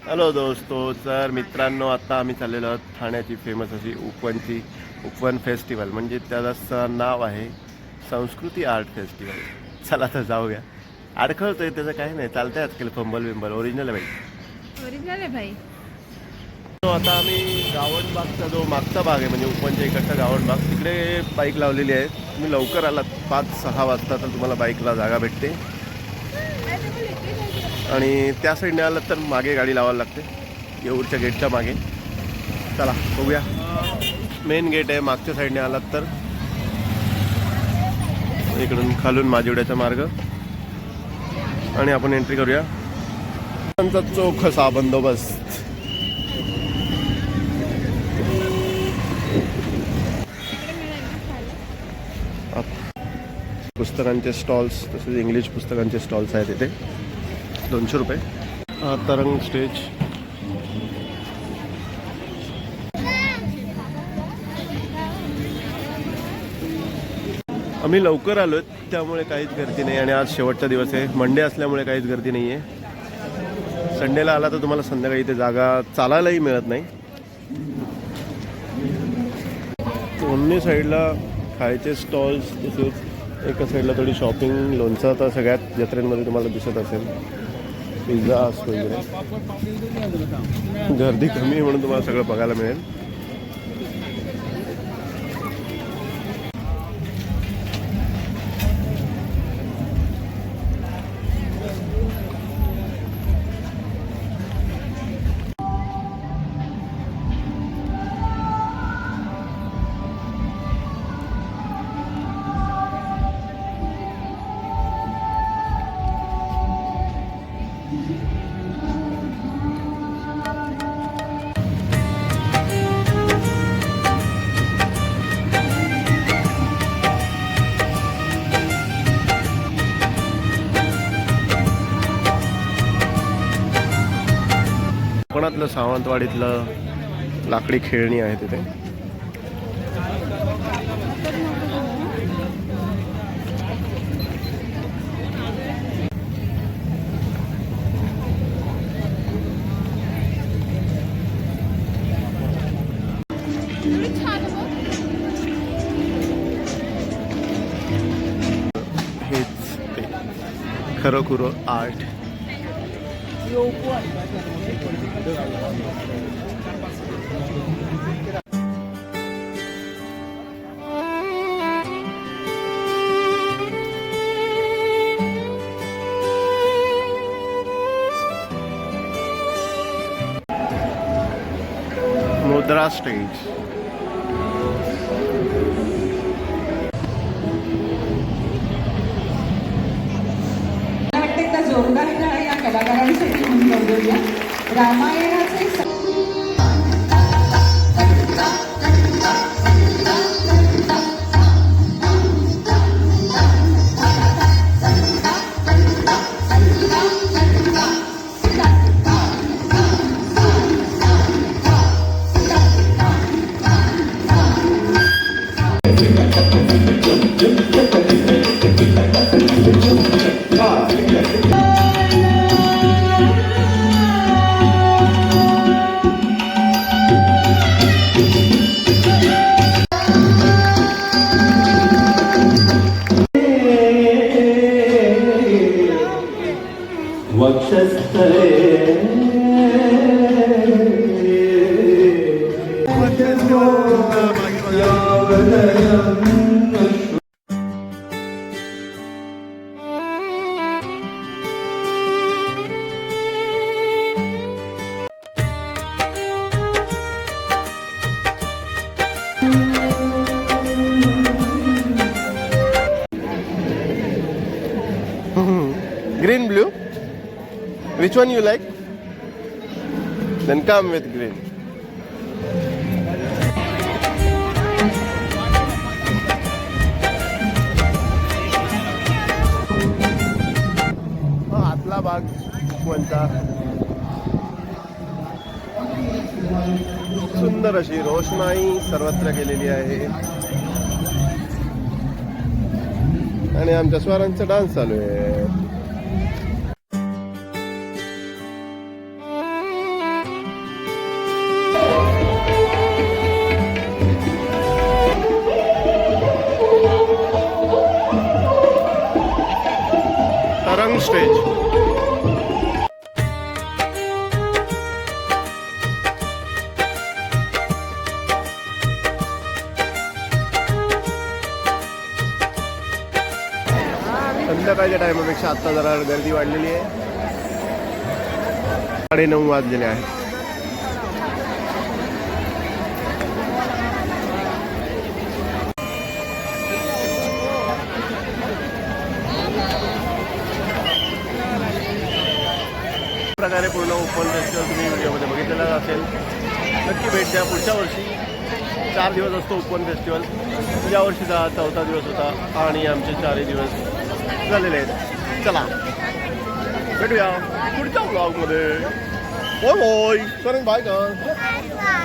Hello दोस्तो, तर मित्रांनो, आता आम्ही चाललेलो आहोत ठाण्याची फेमस अशी उपवन फेस्टिवल, म्हणजे त्याचं नाव आहे संस्कृती आर्ट फेस्टिवल. चला तर जाऊया. अडखळतोय त्याचं काही नाही, चालतंय आजकाल फंबल विंबल. ओरिजिनल आहे भाई, ओरिजिनल आहे भाई. तो आता आम्ही गावणबागचा जो मागचा भाग आहे, म्हणजे उपवनच्या इकडचा गावणबाग, तिकडे बाईक लावलेली आहे. तुम्ही लवकर आलात 5-6 वाजता तर तुम्हाला बाईकला जागा भेटते. आणि त्या साईडने आलं तर मागे गाडी लावायला लागते, येऊरच्या गेटच्या मागे. चला बघूया. मेन गेट आहे मागच्या साईडने आलात तर. इकडून खालून माजिवड्याचा मार्ग आणि आपण एंट्री करूया. त्यांचा चोख असा बंदोबस्त. पुस्तकांचे स्टॉल्स, तसेच इंग्लिश पुस्तकांचे स्टॉल्स आहेत इथे. 200 रुपये. तरंग स्टेज. आम्ही लवकर आलो त्यामुळे काहीच गर्दी नाही, आणि आज शेवटचा दिवस आहे. मंडे असल्यामुळे काहीच गर्दी नाही आहे. संडेला आला तर तुम्हाला संध्याकाळी इथे जागा चालायलाही मिळत नाही. दोन्ही साईडला खायचे स्टॉल्स, तसेच एका साईडला थोडी शॉपिंग. लोणचं तर सगळ्यात जत्रेमध्ये तुम्हाला दिसत असेल. पिझ्झास वगैरे. गर्दी कमी आहे म्हणून तुम्हाला सगळं बघायला मिळेल. कोकणातलं सावंतवाडीतलं लाकडी खेळणी आहे तिथे. हेच ते खरोखर आर्ट. मुद्रा स्टेज. जोरदार टाळ्या या कलाकारांसाठी म्हणून करूया. रामायणाचे Green, blue? Which one you like? Then come with green. आतला भाग कोणता? सुंदर अशी रोषणाई सर्वत्र केलेली आहे, आणि आमच्या स्वरांचा डान्स चालू आहे. स्टेज. संध्याकाळच्या टायमापेक्षा आता जरा गर्दी वाढलेली आहे. 9:30 वाजलेले आहेत. प्रकारे पूर्ण ओपन फेस्टिवल तुम्ही व्हिडिओमध्ये बघितलेला असेल. नक्की भेट द्या. पुढच्या वर्षी 4 दिवस असतो ओपन फेस्टिवल. या वर्षीचा 4था दिवस होता आणि आमचे 4ही दिवस झालेले आहेत. चला भेटूया पुढच्या ब्लॉगमध्ये. Bye bye. करण बाय का.